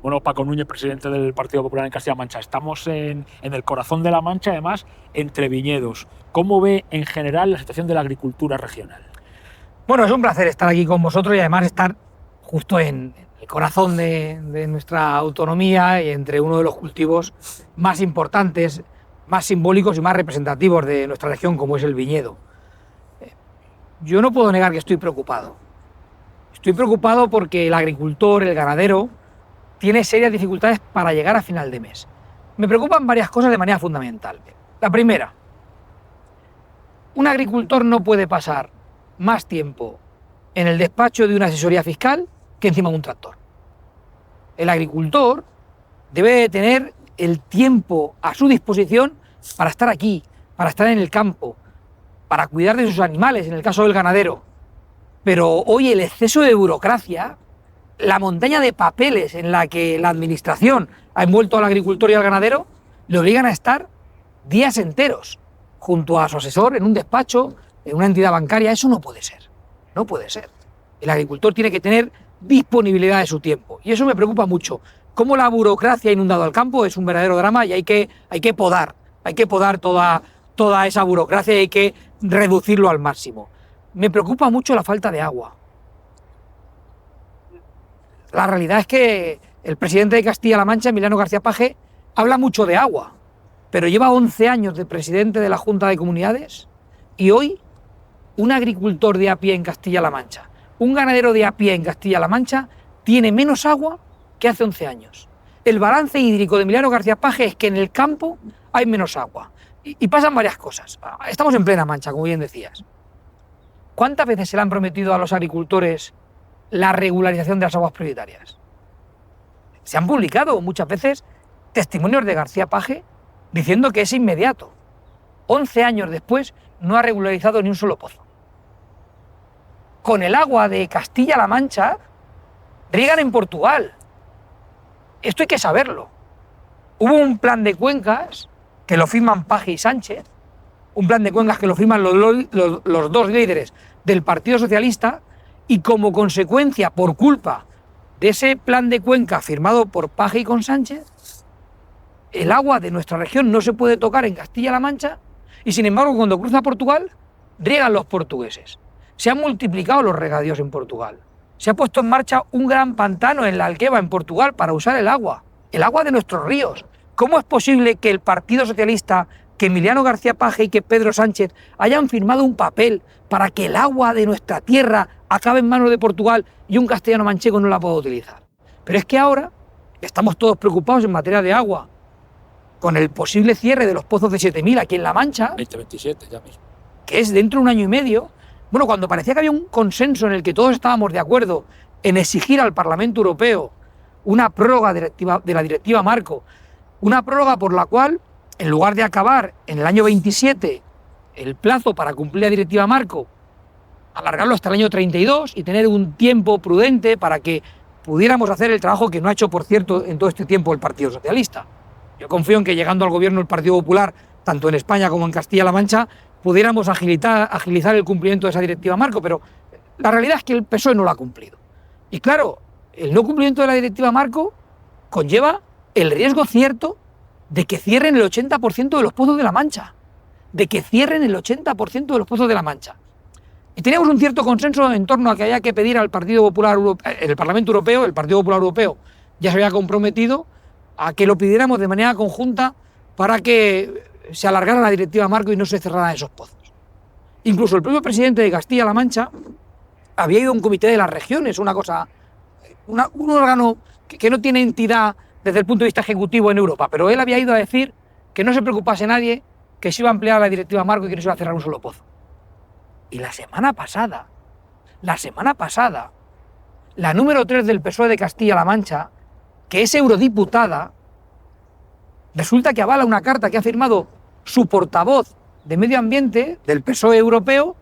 Bueno, Paco Núñez, presidente del Partido Popular en Castilla-La Mancha. Estamos en el corazón de La Mancha, además, entre viñedos. ¿Cómo ve en general la situación de la agricultura regional? Bueno, es un placer estar aquí con vosotros y además estar justo en el corazón de nuestra autonomía y entre uno de los cultivos más importantes, más simbólicos y más representativos de nuestra región, como es el viñedo. Yo no puedo negar que estoy preocupado. Estoy preocupado porque el agricultor, el ganadero, tiene serias dificultades para llegar a final de mes. Me preocupan varias cosas de manera fundamental. La primera, un agricultor no puede pasar más tiempo en el despacho de una asesoría fiscal que encima de un tractor. El agricultor debe tener el tiempo a su disposición para estar aquí, para estar en el campo, para cuidar de sus animales, en el caso del ganadero. Pero hoy el exceso de burocracia, la montaña de papeles en la que la administración ha envuelto al agricultor y al ganadero, le obligan a estar días enteros junto a su asesor en un despacho, en una entidad bancaria. Eso no puede ser, no puede ser. El agricultor tiene que tener disponibilidad de su tiempo y eso me preocupa mucho. Cómo la burocracia ha inundado al campo es un verdadero drama y hay que podar toda esa burocracia y hay que reducirlo al máximo. Me preocupa mucho la falta de agua. La realidad es que el presidente de Castilla-La Mancha, Emiliano García Paje, habla mucho de agua, pero lleva 11 años de presidente de la Junta de Comunidades y hoy un agricultor de a pie en Castilla-La Mancha, un ganadero de a pie en Castilla-La Mancha tiene menos agua que hace 11 años. El balance hídrico de Emiliano García Paje es que en el campo hay menos agua y pasan varias cosas. Estamos en plena Mancha, como bien decías. ¿Cuántas veces se le han prometido a los agricultores la regularización de las aguas prioritarias? Se han publicado muchas veces testimonios de García Paje diciendo que es inmediato. 11 años después no ha regularizado ni un solo pozo. Con el agua de Castilla-La Mancha riegan en Portugal. Esto hay que saberlo. Hubo un plan de cuencas que lo firman Paje y Sánchez, un plan de cuencas que lo firman los dos líderes del Partido Socialista, y como consecuencia, por culpa de ese plan de cuenca firmado por Paje y con Sánchez, el agua de nuestra región no se puede tocar en Castilla-La Mancha y, sin embargo, cuando cruza Portugal, riegan los portugueses. Se han multiplicado los regadíos en Portugal. Se ha puesto en marcha un gran pantano en la Alqueva, en Portugal, para usar el agua de nuestros ríos. ¿Cómo es posible que el Partido Socialista, que Emiliano García Paje y que Pedro Sánchez hayan firmado un papel para que el agua de nuestra tierra acabe en manos de Portugal y un castellano manchego no la pueda utilizar? Pero es que ahora estamos todos preocupados en materia de agua, con el posible cierre de los pozos de 7.000 aquí en La Mancha, 2027 ya mismo, que es dentro de un año y medio. Bueno, cuando parecía que había un consenso en el que todos estábamos de acuerdo en exigir al Parlamento Europeo una prórroga de la directiva marco, una prórroga por la cual, en lugar de acabar en el año 27 el plazo para cumplir la directiva marco, alargarlo hasta el año 32 y tener un tiempo prudente para que pudiéramos hacer el trabajo que no ha hecho, por cierto, en todo este tiempo el Partido Socialista. Yo confío en que llegando al gobierno del Partido Popular, tanto en España como en Castilla-La Mancha, pudiéramos agilizar el cumplimiento de esa directiva marco, pero la realidad es que el PSOE no lo ha cumplido. Y claro, el no cumplimiento de la directiva marco conlleva el riesgo cierto de que cierren el 80% de los pozos de La Mancha. De que cierren el 80% de los pozos de La Mancha. Y teníamos un cierto consenso en torno a que haya que pedir al Partido Popular Europeo, el Parlamento Europeo, el Partido Popular Europeo ya se había comprometido a que lo pidiéramos de manera conjunta para que se alargara la directiva marco y no se cerraran esos pozos. Incluso el propio presidente de Castilla-La Mancha había ido a un comité de las regiones, un órgano que no tiene entidad desde el punto de vista ejecutivo en Europa, pero él había ido a decir que no se preocupase nadie, que se iba a ampliar la directiva marco y que no se iba a cerrar un solo pozo. Y la semana pasada, la número 3 del PSOE de Castilla-La Mancha, que es eurodiputada, resulta que avala una carta que ha firmado su portavoz de Medio Ambiente del PSOE europeo,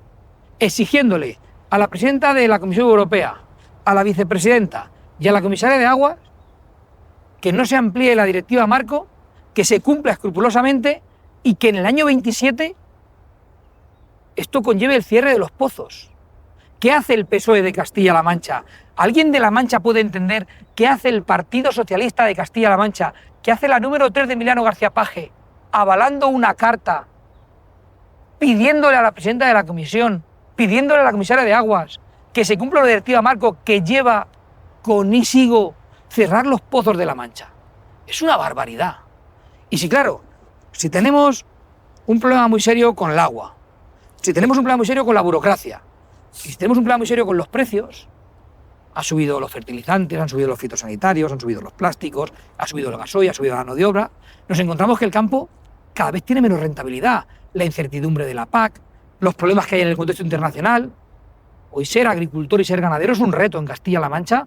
exigiéndole a la presidenta de la Comisión Europea, a la vicepresidenta y a la comisaria de Aguas que no se amplíe la directiva marco, que se cumpla escrupulosamente y que en el año 27 esto conlleve el cierre de los pozos. ¿Qué hace el PSOE de Castilla-La Mancha? ¿Alguien de La Mancha puede entender qué hace el Partido Socialista de Castilla-La Mancha? ¿Qué hace la número 3 de Emiliano García Paje? Avalando una carta, pidiéndole a la presidenta de la comisión, pidiéndole a la comisaria de Aguas que se cumpla la directiva marco que lleva consigo cerrar los pozos de La Mancha. Es una barbaridad. Y si, claro, si tenemos un problema muy serio con el agua, si tenemos un problema muy serio con la burocracia, y si tenemos un problema muy serio con los precios, ha subido los fertilizantes, han subido los fitosanitarios, han subido los plásticos, ha subido el gasoil, ha subido la mano de obra, nos encontramos que el campo cada vez tiene menos rentabilidad, la incertidumbre de la PAC, los problemas que hay en el contexto internacional. Hoy ser agricultor y ser ganadero es un reto en Castilla-La Mancha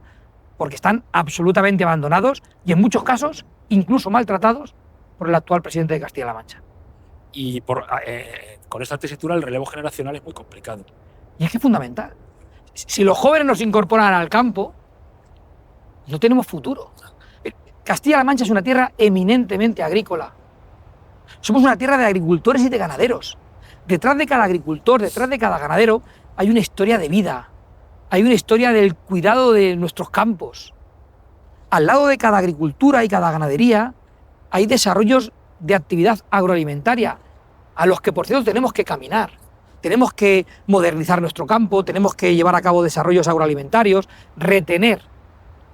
porque están absolutamente abandonados y en muchos casos incluso maltratados por el actual presidente de Castilla-La Mancha. Y con esta tesitura el relevo generacional es muy complicado. Y es que es fundamental. Si los jóvenes nos incorporan al campo, no tenemos futuro. Castilla-La Mancha es una tierra eminentemente agrícola. Somos una tierra de agricultores y de ganaderos. Detrás de cada agricultor, detrás de cada ganadero, hay una historia de vida. Hay una historia del cuidado de nuestros campos. Al lado de cada agricultura y cada ganadería hay desarrollos de actividad agroalimentaria, a los que, por cierto, tenemos que caminar. Tenemos que modernizar nuestro campo, tenemos que llevar a cabo desarrollos agroalimentarios, retener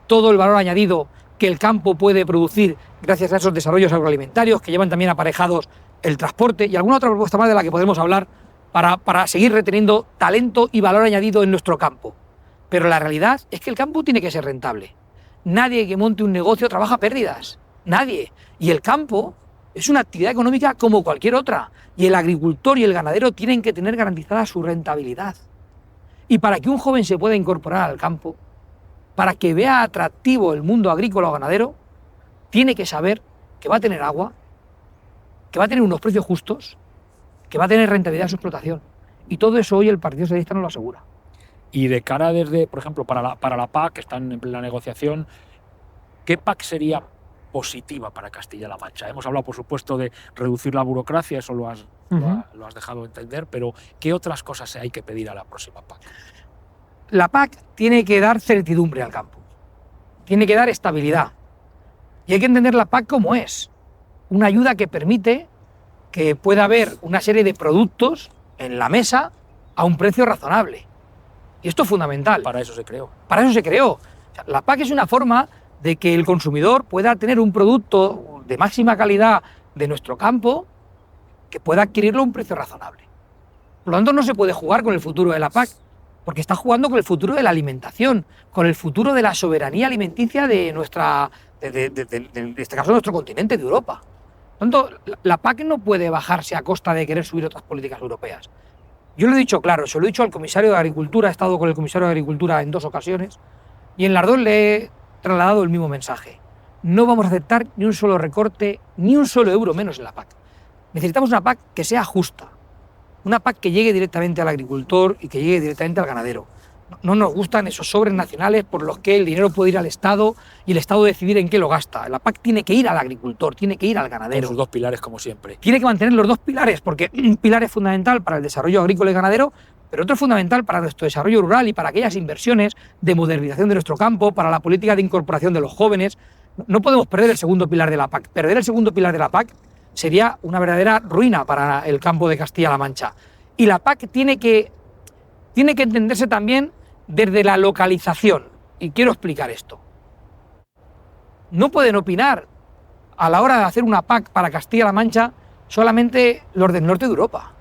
todo el valor añadido que el campo puede producir gracias a esos desarrollos agroalimentarios que llevan también aparejados el transporte y alguna otra propuesta más de la que podemos hablar para seguir reteniendo talento y valor añadido en nuestro campo. Pero la realidad es que el campo tiene que ser rentable. Nadie que monte un negocio trabaja pérdidas. Nadie. Y el campo es una actividad económica como cualquier otra. Y el agricultor y el ganadero tienen que tener garantizada su rentabilidad. Y para que un joven se pueda incorporar al campo, para que vea atractivo el mundo agrícola o ganadero, tiene que saber que va a tener agua, que va a tener unos precios justos, que va a tener rentabilidad en su explotación. Y todo eso hoy el Partido Socialista nos lo asegura. Y de cara desde, por ejemplo, para la PAC, que están en plena negociación, ¿qué PAC sería positiva para Castilla-La Mancha? Hemos hablado, por supuesto, de reducir la burocracia, eso lo has dejado entender, pero ¿qué otras cosas hay que pedir a la próxima PAC? La PAC tiene que dar certidumbre al campo, tiene que dar estabilidad. Y hay que entender la PAC como es, una ayuda que permite que pueda haber una serie de productos en la mesa a un precio razonable. Y esto es fundamental. Para eso se creó. Para eso se creó. O sea, la PAC es una forma de que el consumidor pueda tener un producto de máxima calidad de nuestro campo que pueda adquirirlo a un precio razonable. Por lo tanto, no se puede jugar con el futuro de la PAC, porque está jugando con el futuro de la alimentación, con el futuro de la soberanía alimenticia de en este caso, de nuestro continente, de Europa. Por lo tanto, la PAC no puede bajarse a costa de querer subir otras políticas europeas. Yo lo he dicho claro, se lo he dicho al comisario de Agricultura, he estado con el comisario de Agricultura en 2 ocasiones, y en las 2 le he trasladado el mismo mensaje. No vamos a aceptar ni un solo recorte, ni un solo euro menos en la PAC. Necesitamos una PAC que sea justa, una PAC que llegue directamente al agricultor y que llegue directamente al ganadero. No nos gustan esos sobres nacionales por los que el dinero puede ir al Estado y el Estado decidir en qué lo gasta. La PAC tiene que ir al agricultor, tiene que ir al ganadero. Con sus 2 pilares, como siempre. Tiene que mantener los 2 pilares, porque un pilar es fundamental para el desarrollo agrícola y ganadero, pero otro es fundamental para nuestro desarrollo rural y para aquellas inversiones de modernización de nuestro campo, para la política de incorporación de los jóvenes. No podemos perder el segundo pilar de la PAC. Perder el segundo pilar de la PAC sería una verdadera ruina para el campo de Castilla-La Mancha. Y la PAC tiene que entenderse también desde la localización. Y quiero explicar esto. No pueden opinar a la hora de hacer una PAC para Castilla-La Mancha solamente los del norte de Europa.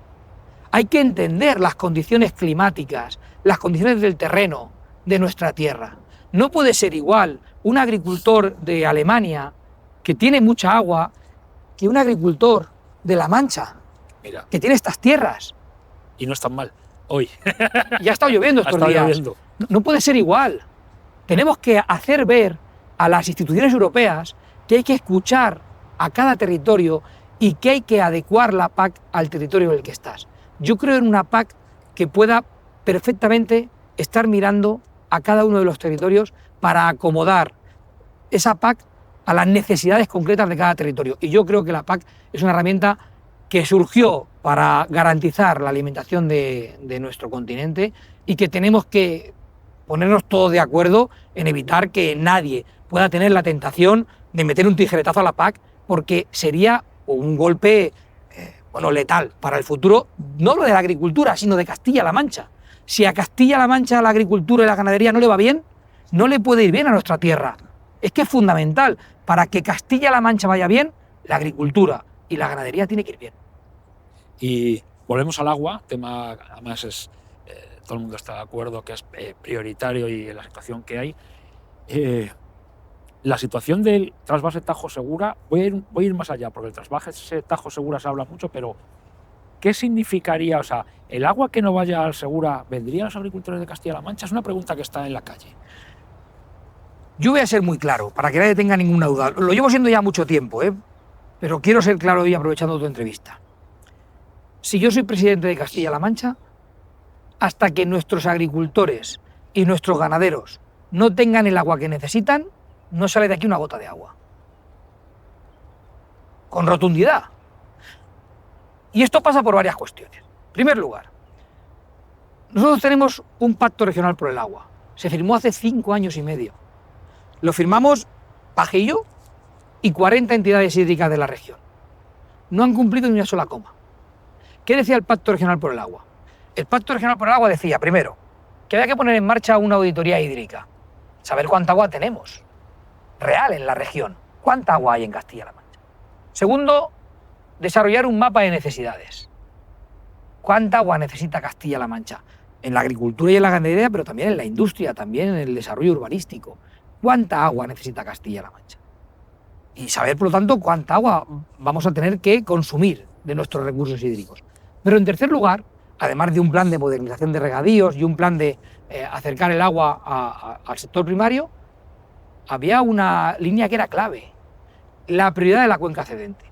Hay que entender las condiciones climáticas, las condiciones del terreno de nuestra tierra. No puede ser igual un agricultor de Alemania que tiene mucha agua que un agricultor de La Mancha. Mira, que tiene estas tierras. Y no es tan mal. Hoy. Ya ha estado lloviendo estos días. Lloviendo. No puede ser igual. Tenemos que hacer ver a las instituciones europeas que hay que escuchar a cada territorio y que hay que adecuar la PAC al territorio en el que estás. Yo creo en una PAC que pueda perfectamente estar mirando a cada uno de los territorios para acomodar esa PAC a las necesidades concretas de cada territorio. Y yo creo que la PAC es una herramienta que surgió para garantizar la alimentación de nuestro continente y que tenemos que ponernos todos de acuerdo en evitar que nadie pueda tener la tentación de meter un tijeretazo a la PAC, porque sería un golpe letal para el futuro, no lo de la agricultura, sino de Castilla-La Mancha. Si a Castilla-La Mancha la agricultura y la ganadería no le va bien, no le puede ir bien a nuestra tierra. Es que es fundamental. Para que Castilla-La Mancha vaya bien, la agricultura y la ganadería tiene que ir bien. Y volvemos al agua, tema además es, todo el mundo está de acuerdo que es prioritario y en la situación que hay. La situación del trasvase Tajo Segura, voy a ir más allá, porque el trasvase Tajo Segura se habla mucho, pero ¿qué significaría? O sea, ¿el agua que no vaya al Segura vendría a los agricultores de Castilla-La Mancha? Es una pregunta que está en la calle. Yo voy a ser muy claro, para que nadie tenga ninguna duda. Lo llevo siendo ya mucho tiempo, pero quiero ser claro hoy aprovechando tu entrevista. Si yo soy presidente de Castilla-La Mancha, hasta que nuestros agricultores y nuestros ganaderos no tengan el agua que necesitan, no sale de aquí una gota de agua. Con rotundidad. Y esto pasa por varias cuestiones. En primer lugar, nosotros tenemos un pacto regional por el agua. Se firmó hace 5 años y medio. Lo firmamos Paje y yo y 40 entidades hídricas de la región. No han cumplido ni una sola coma. ¿Qué decía el Pacto Regional por el Agua? El Pacto Regional por el Agua decía, primero, que había que poner en marcha una auditoría hídrica, saber cuánta agua tenemos, real en la región, cuánta agua hay en Castilla-La Mancha. Segundo, desarrollar un mapa de necesidades. ¿Cuánta agua necesita Castilla-La Mancha? En la agricultura y en la ganadería, pero también en la industria, también en el desarrollo urbanístico. ¿Cuánta agua necesita Castilla-La Mancha? Y saber, por lo tanto, cuánta agua vamos a tener que consumir de nuestros recursos hídricos. Pero en tercer lugar, además de un plan de modernización de regadíos y un plan de acercar el agua al sector primario, había una línea que era clave, la prioridad de la cuenca cedente.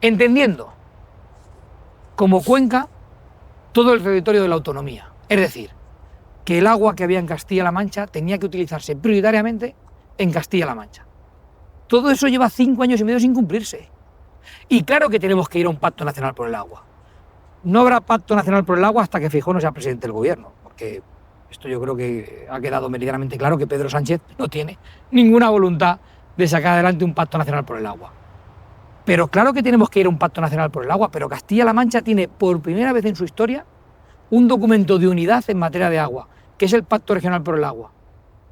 Entendiendo como cuenca todo el territorio de la autonomía. Es decir, que el agua que había en Castilla-La Mancha tenía que utilizarse prioritariamente en Castilla-La Mancha. Todo eso lleva 5 años y medio sin cumplirse. Y claro que tenemos que ir a un pacto nacional por el agua. No habrá pacto nacional por el agua hasta que Feijóo no sea presidente del gobierno, porque esto yo creo que ha quedado meridianamente claro que Pedro Sánchez no tiene ninguna voluntad de sacar adelante un pacto nacional por el agua. Pero claro que tenemos que ir a un pacto nacional por el agua, pero Castilla-La Mancha tiene por primera vez en su historia un documento de unidad en materia de agua, que es el Pacto Regional por el Agua.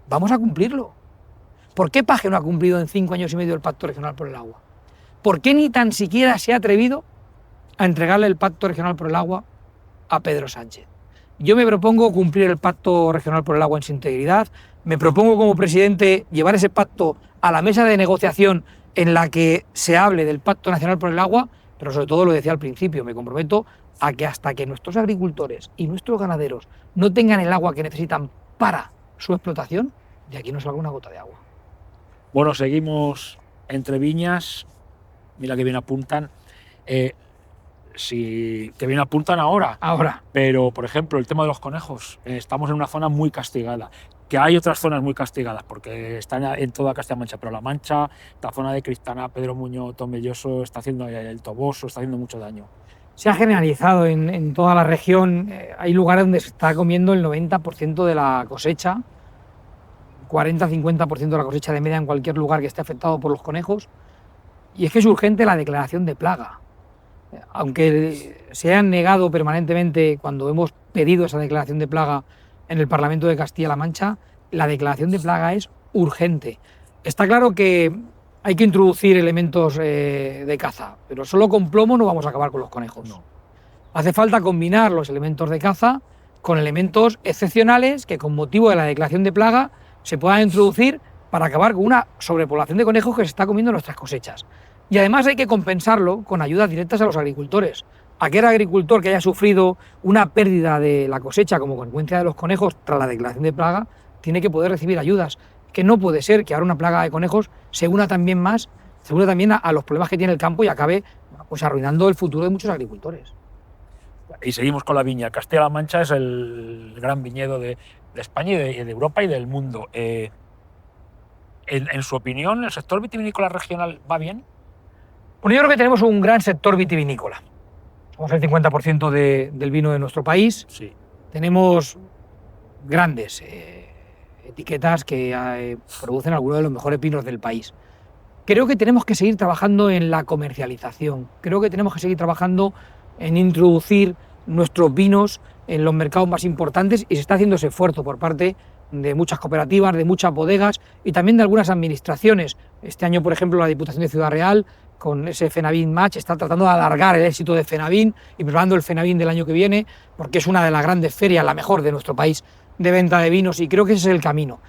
Vamos a cumplirlo. ¿Por qué Paje no ha cumplido en 5 años y medio el Pacto Regional por el Agua? ¿Por qué ni tan siquiera se ha atrevido a entregarle el Pacto Regional por el Agua a Pedro Sánchez? Yo me propongo cumplir el Pacto Regional por el Agua en su integridad. Me propongo como presidente llevar ese pacto a la mesa de negociación en la que se hable del Pacto Nacional por el Agua, pero sobre todo, lo decía al principio, me comprometo a que hasta que nuestros agricultores y nuestros ganaderos no tengan el agua que necesitan para su explotación, de aquí no salga una gota de agua. Bueno, seguimos entre viñas. Mira que bien apuntan. Que bien apuntan ahora. Pero, por ejemplo, el tema de los conejos. Estamos en una zona muy castigada. Que hay otras zonas muy castigadas, porque están en toda Castilla-La Mancha, pero La Mancha, la zona de Cristana, Pedro Muñoz, Tomelloso, está haciendo el Toboso, está haciendo mucho daño. Se ha generalizado en toda la región. Hay lugares donde se está comiendo el 90% de la cosecha, 40-50% de la cosecha de media en cualquier lugar que esté afectado por los conejos. Y es que es urgente la declaración de plaga. Aunque se hayan negado permanentemente cuando hemos pedido esa declaración de plaga en el Parlamento de Castilla-La Mancha, la declaración de plaga es urgente. Está claro que hay que introducir elementos de caza, pero solo con plomo no vamos a acabar con los conejos. No. Hace falta combinar los elementos de caza con elementos excepcionales que, con motivo de la declaración de plaga, se puedan introducir para acabar con una sobrepoblación de conejos que se está comiendo nuestras cosechas. Y además hay que compensarlo con ayudas directas a los agricultores. Aquel agricultor que haya sufrido una pérdida de la cosecha como consecuencia de los conejos tras la declaración de plaga tiene que poder recibir ayudas. Que no puede ser que ahora una plaga de conejos se una también a los problemas que tiene el campo y acabe pues arruinando el futuro de muchos agricultores. Y seguimos con la viña. Castilla-La Mancha es el gran viñedo de España y de Europa y del mundo. En su opinión, ¿el sector vitivinícola regional va bien? Bueno, yo creo que tenemos un gran sector vitivinícola. Somos el 50% del vino de nuestro país. Sí. Tenemos grandes etiquetas que producen algunos de los mejores vinos del país. Creo que tenemos que seguir trabajando en la comercialización. Creo que tenemos que seguir trabajando en introducir nuestros vinos en los mercados más importantes y se está haciendo ese esfuerzo por parte de muchas cooperativas, de muchas bodegas y también de algunas administraciones. Este año, por ejemplo, la Diputación de Ciudad Real, con ese FENAVIN Match, está tratando de alargar el éxito de FENAVIN y preparando el FENAVIN del año que viene, porque es una de las grandes ferias, la mejor de nuestro país, de venta de vinos, y creo que ese es el camino.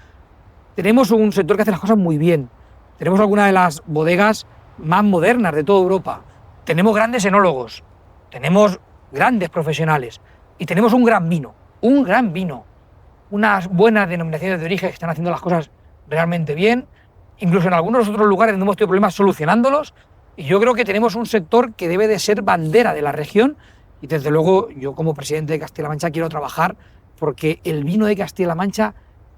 Tenemos un sector que hace las cosas muy bien. Tenemos algunas de las bodegas más modernas de toda Europa. Tenemos grandes enólogos, tenemos grandes profesionales y tenemos un gran vino, unas buenas denominaciones de origen que están haciendo las cosas realmente bien, incluso en algunos otros lugares donde hemos tenido problemas solucionándolos, y yo creo que tenemos un sector que debe de ser bandera de la región, y desde luego yo como presidente de Castilla-La Mancha quiero trabajar porque el vino de Castilla-La Mancha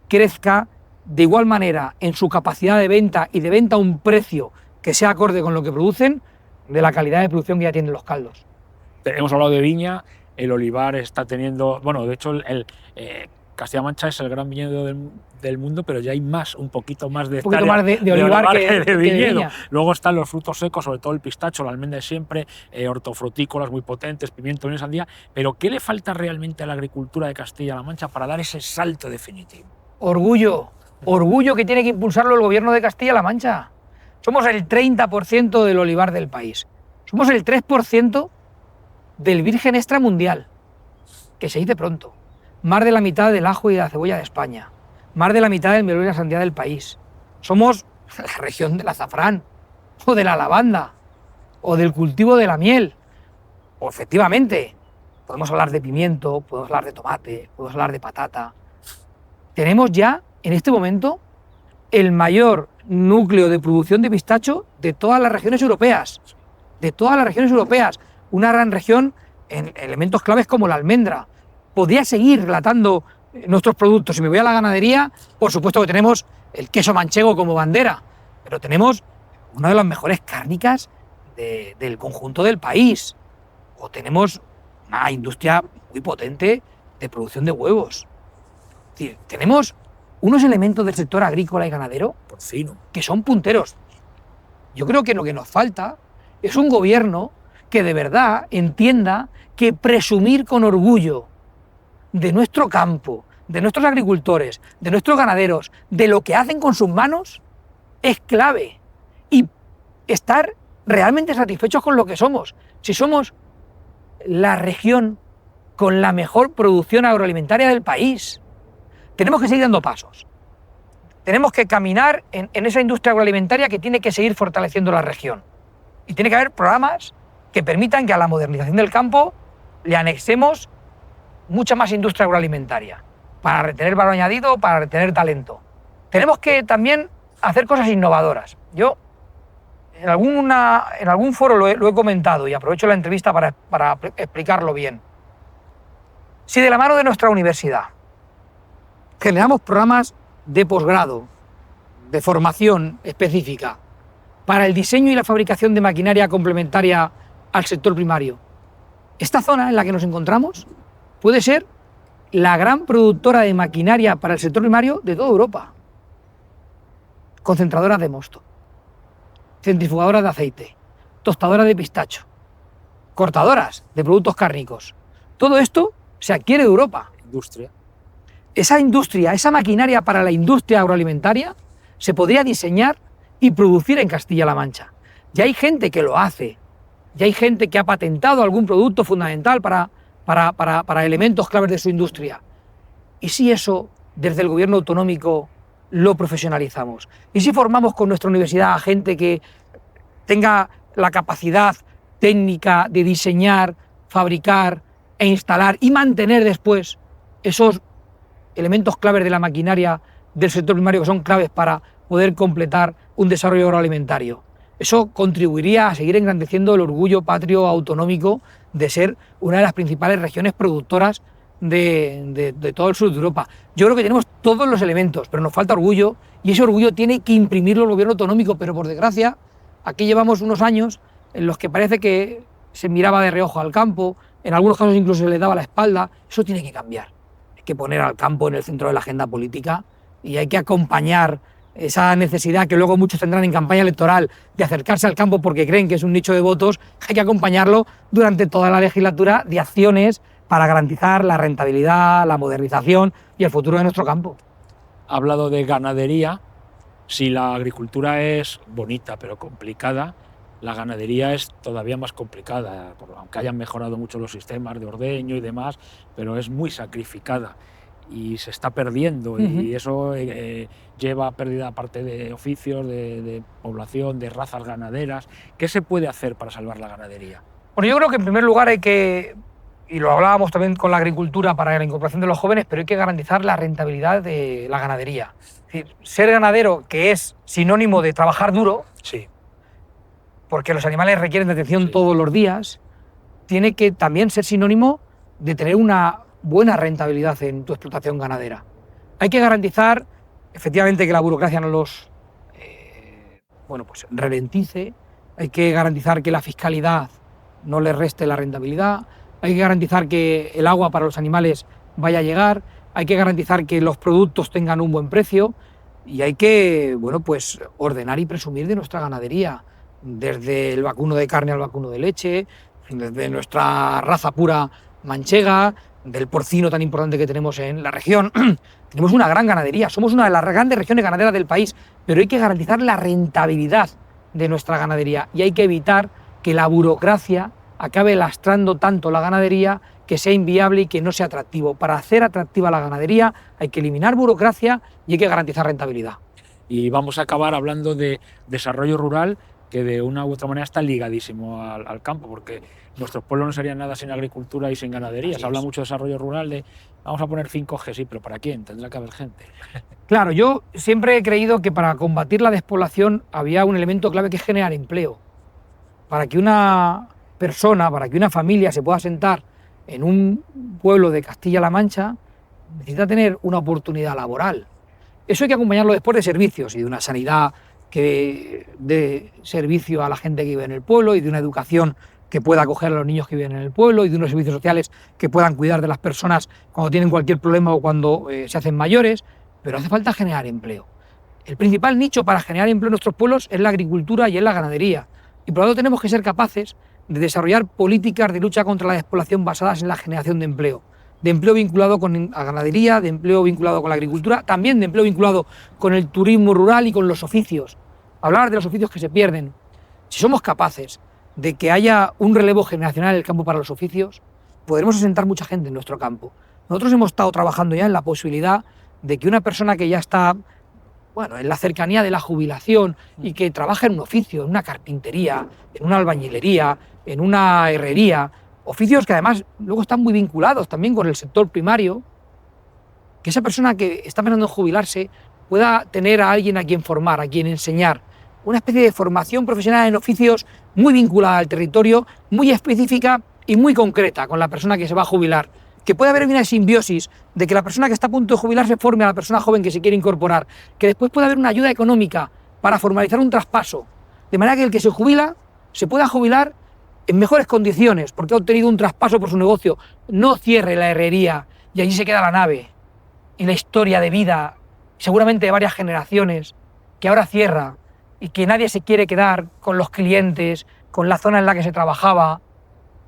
crezca de igual manera en su capacidad de venta y de venta a un precio que sea acorde con lo que producen, de la calidad de producción que ya tienen los caldos. Hemos hablado de viña, el olivar está teniendo, bueno, de hecho Castilla-La Mancha es el gran viñedo del mundo, pero ya hay un poquito más de olivar que de viñedo. viña. Luego están los frutos secos, sobre todo el pistacho, la almendra de siempre, hortofrutícolas muy potentes, pimiento, y sandía. Pero ¿qué le falta realmente a la agricultura de Castilla-La Mancha para dar ese salto definitivo? Orgullo que tiene que impulsarlo el gobierno de Castilla-La Mancha. Somos el 30% del olivar del país. Somos el 3% del virgen extra mundial, que se dice pronto. Más de la mitad del ajo y de la cebolla de España. Más de la mitad del melón y la sandía del país. Somos la región del azafrán, o de la lavanda, o del cultivo de la miel. O efectivamente, podemos hablar de pimiento, podemos hablar de tomate, podemos hablar de patata. Tenemos ya, en este momento, el mayor núcleo de producción de pistacho de todas las regiones europeas. De todas las regiones europeas. Una gran región en elementos claves como la almendra. Podría seguir relatando nuestros productos. Si me voy a la ganadería, por supuesto que tenemos el queso manchego como bandera, pero tenemos una de las mejores cárnicas del conjunto del país. O tenemos una industria muy potente de producción de huevos. Es decir, tenemos unos elementos del sector agrícola y ganadero Porcino. Que son punteros. Yo creo que lo que nos falta es un gobierno que de verdad entienda que presumir con orgullo de nuestro campo, de nuestros agricultores, de nuestros ganaderos, de lo que hacen con sus manos, es clave. Y estar realmente satisfechos con lo que somos. Si somos la región con la mejor producción agroalimentaria del país, tenemos que seguir dando pasos. Tenemos que caminar en esa industria agroalimentaria que tiene que seguir fortaleciendo la región. Y tiene que haber programas que permitan que a la modernización del campo le anexemos mucha más industria agroalimentaria, para retener valor añadido, para retener talento. Tenemos que también hacer cosas innovadoras. Yo en algún foro lo he comentado y aprovecho la entrevista para explicarlo bien. Si de la mano de nuestra universidad generamos programas de posgrado, de formación específica, para el diseño y la fabricación de maquinaria complementaria al sector primario, esta zona en la que nos encontramos puede ser la gran productora de maquinaria para el sector primario de toda Europa. Concentradoras de mosto, centrifugadoras de aceite, tostadoras de pistacho, cortadoras de productos cárnicos. Todo esto se adquiere de Europa. Industria. Esa industria, esa maquinaria para la industria agroalimentaria se podría diseñar y producir en Castilla-La Mancha. Ya hay gente que lo hace, ya hay gente que ha patentado algún producto fundamental para elementos claves de su industria. ¿Y si eso, desde el gobierno autonómico, lo profesionalizamos? ¿Y si formamos con nuestra universidad a gente que tenga la capacidad técnica de diseñar, fabricar e instalar y mantener después esos elementos claves de la maquinaria del sector primario que son claves para poder completar un desarrollo agroalimentario? Eso contribuiría a seguir engrandeciendo el orgullo patrio autonómico de ser una de las principales regiones productoras de todo el sur de Europa. Yo creo que tenemos todos los elementos, pero nos falta orgullo, y ese orgullo tiene que imprimirlo el gobierno autonómico, pero por desgracia, aquí llevamos unos años en los que parece que se miraba de reojo al campo, en algunos casos incluso se le daba la espalda. Eso tiene que cambiar. Hay que poner al campo en el centro de la agenda política y hay que acompañar esa necesidad que luego muchos tendrán en campaña electoral de acercarse al campo porque creen que es un nicho de votos. Hay que acompañarlo durante toda la legislatura de acciones para garantizar la rentabilidad, la modernización y el futuro de nuestro campo. Ha hablado de ganadería. Si la agricultura es bonita pero complicada, la ganadería es todavía más complicada, aunque hayan mejorado mucho los sistemas de ordeño y demás, pero es muy sacrificada y se está perdiendo, y eso lleva a pérdida aparte de oficios, de población, de razas ganaderas. ¿Qué se puede hacer para salvar la ganadería? Bueno, yo creo que en primer lugar hay que, y lo hablábamos también con la agricultura para la incorporación de los jóvenes, pero hay que garantizar la rentabilidad de la ganadería. Es decir, ser ganadero, que es sinónimo de trabajar duro, sí, porque los animales requieren de atención sí, todos los días, tiene que también ser sinónimo de tener una buena rentabilidad en tu explotación ganadera. Hay que garantizar, efectivamente, que la burocracia no los ralentice, hay que garantizar que la fiscalidad no les reste la rentabilidad, hay que garantizar que el agua para los animales vaya a llegar, hay que garantizar que los productos tengan un buen precio y hay que ordenar y presumir de nuestra ganadería, desde el vacuno de carne al vacuno de leche, desde nuestra raza pura manchega, del porcino tan importante que tenemos en la región. Tenemos una gran ganadería, somos una de las grandes regiones ganaderas del país, pero hay que garantizar la rentabilidad de nuestra ganadería y hay que evitar que la burocracia acabe lastrando tanto la ganadería que sea inviable y que no sea atractivo. Para hacer atractiva la ganadería hay que eliminar burocracia y hay que garantizar rentabilidad. Y vamos a acabar hablando de desarrollo rural, que de una u otra manera está ligadísimo al campo, porque nuestros pueblos no serían nada sin agricultura y sin ganadería. Se habla mucho de desarrollo rural, de vamos a poner 5G, sí, pero ¿para quién? Tendrá que haber gente. Claro, yo siempre he creído que para combatir la despoblación había un elemento clave que es generar empleo. Para que una persona, para que una familia se pueda asentar en un pueblo de Castilla-La Mancha, necesita tener una oportunidad laboral. Eso hay que acompañarlo después de servicios y de una sanidad que dé servicio a la gente que vive en el pueblo y de una educación que pueda acoger a los niños que viven en el pueblo y de unos servicios sociales que puedan cuidar de las personas cuando tienen cualquier problema o cuando se hacen mayores, pero hace falta generar empleo. El principal nicho para generar empleo en nuestros pueblos es la agricultura y es la ganadería, y por lo tanto tenemos que ser capaces de desarrollar políticas de lucha contra la despoblación basadas en la generación de empleo vinculado con la ganadería, de empleo vinculado con la agricultura, también de empleo vinculado con el turismo rural y con los oficios. Hablar de los oficios que se pierden. Si somos capaces de que haya un relevo generacional en el campo para los oficios, podremos asentar mucha gente en nuestro campo. Nosotros hemos estado trabajando ya en la posibilidad de que una persona que ya está en la cercanía de la jubilación y que trabaja en un oficio, en una carpintería, en una albañilería, en una herrería, oficios que además luego están muy vinculados también con el sector primario, que esa persona que está pensando en jubilarse pueda tener a alguien a quien formar, a quien enseñar, una especie de formación profesional en oficios muy vinculada al territorio, muy específica y muy concreta con la persona que se va a jubilar. Que pueda haber una simbiosis de que la persona que está a punto de jubilarse forme a la persona joven que se quiere incorporar, que después pueda haber una ayuda económica para formalizar un traspaso, de manera que el que se jubila se pueda jubilar en mejores condiciones, porque ha obtenido un traspaso por su negocio, no cierre la herrería y allí se queda la nave y la historia de vida, seguramente de varias generaciones, que ahora cierra y que nadie se quiere quedar con los clientes, con la zona en la que se trabajaba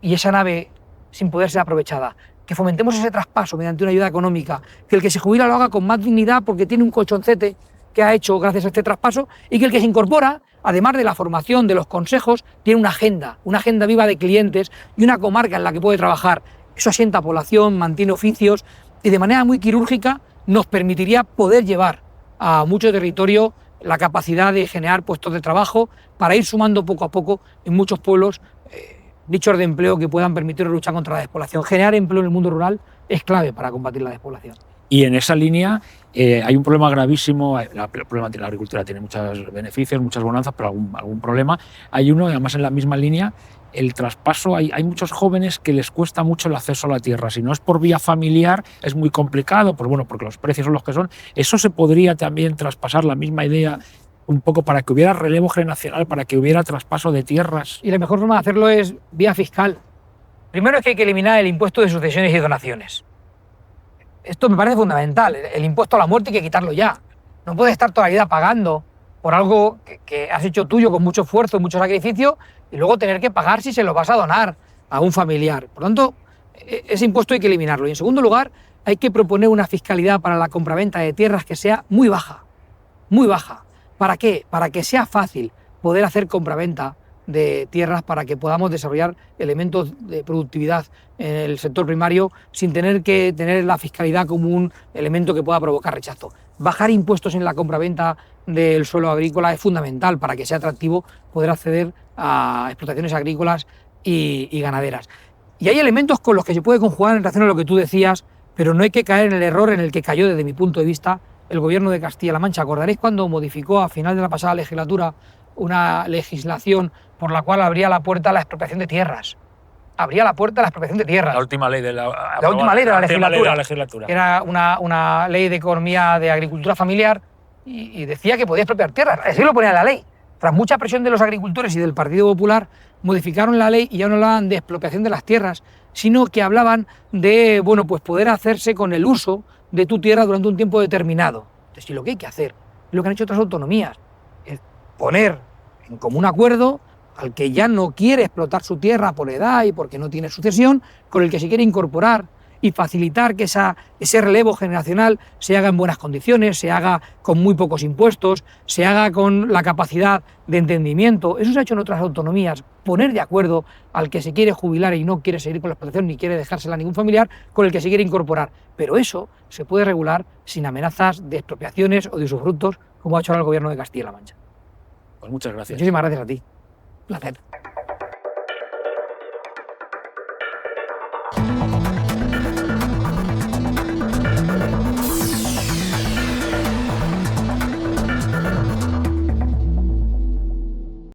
y esa nave sin poder ser aprovechada. Que fomentemos ese traspaso mediante una ayuda económica, que el que se jubila lo haga con más dignidad porque tiene un colchoncete que ha hecho gracias a este traspaso y que el que se incorpora, además de la formación, de los consejos, tiene una agenda viva de clientes y una comarca en la que puede trabajar. Eso asienta población, mantiene oficios y de manera muy quirúrgica nos permitiría poder llevar a mucho territorio la capacidad de generar puestos de trabajo para ir sumando poco a poco en muchos pueblos nichos de empleo que puedan permitir luchar contra la despoblación. Generar empleo en el mundo rural es clave para combatir la despoblación. Y en esa línea hay un problema gravísimo. El problema de la agricultura tiene muchos beneficios, muchas bonanzas, pero algún problema. Hay uno, y además en la misma línea, el traspaso. Hay muchos jóvenes que les cuesta mucho el acceso a la tierra. Si no es por vía familiar, es muy complicado, pues porque los precios son los que son. Eso se podría también traspasar, la misma idea, un poco para que hubiera relevo generacional, para que hubiera traspaso de tierras? Y la mejor forma de hacerlo es vía fiscal. Primero es que hay que eliminar el impuesto de sucesiones y donaciones. Esto me parece fundamental. El impuesto a la muerte hay que quitarlo ya. No puedes estar toda la vida pagando por algo que has hecho tuyo con mucho esfuerzo, mucho sacrificio, y luego tener que pagar si se lo vas a donar a un familiar. Por lo tanto, ese impuesto hay que eliminarlo. Y en segundo lugar, hay que proponer una fiscalidad para la compraventa de tierras que sea muy baja. Muy baja. ¿Para qué? Para que sea fácil poder hacer compraventa de tierras, para que podamos desarrollar elementos de productividad en el sector primario sin tener que tener la fiscalidad como un elemento que pueda provocar rechazo. Bajar impuestos en la compraventa del suelo agrícola es fundamental para que sea atractivo poder acceder a explotaciones agrícolas y ganaderas. Y hay elementos con los que se puede conjugar en relación a lo que tú decías, pero no hay que caer en el error en el que cayó desde mi punto de vista el gobierno de Castilla-La Mancha. ¿Acordaréis cuando modificó a final de la pasada legislatura una legislación por la cual abría la puerta a la expropiación de tierras? Abría la puerta a la expropiación de tierras. La última ley de la última ley de la legislatura. legislatura. Era una ley de economía de agricultura familiar y decía que podía expropiar tierras. Así lo ponía en la ley. Tras mucha presión de los agricultores y del Partido Popular, modificaron la ley y ya no hablaban de expropiación de las tierras, sino que hablaban de, bueno, pues poder hacerse con el uso de tu tierra durante un tiempo determinado. Entonces, si lo que hay que hacer, lo que han hecho otras autonomías, es poner en común acuerdo al que ya no quiere explotar su tierra por edad y porque no tiene sucesión, con el que se quiere incorporar y facilitar que ese relevo generacional se haga en buenas condiciones, se haga con muy pocos impuestos, se haga con la capacidad de entendimiento. Eso se ha hecho en otras autonomías, poner de acuerdo al que se quiere jubilar y no quiere seguir con la explotación ni quiere dejársela a ningún familiar, con el que se quiere incorporar. Pero eso se puede regular sin amenazas de expropiaciones o de usufructos, como ha hecho ahora el gobierno de Castilla-La Mancha. Pues muchas gracias. Muchísimas gracias a ti. Placer.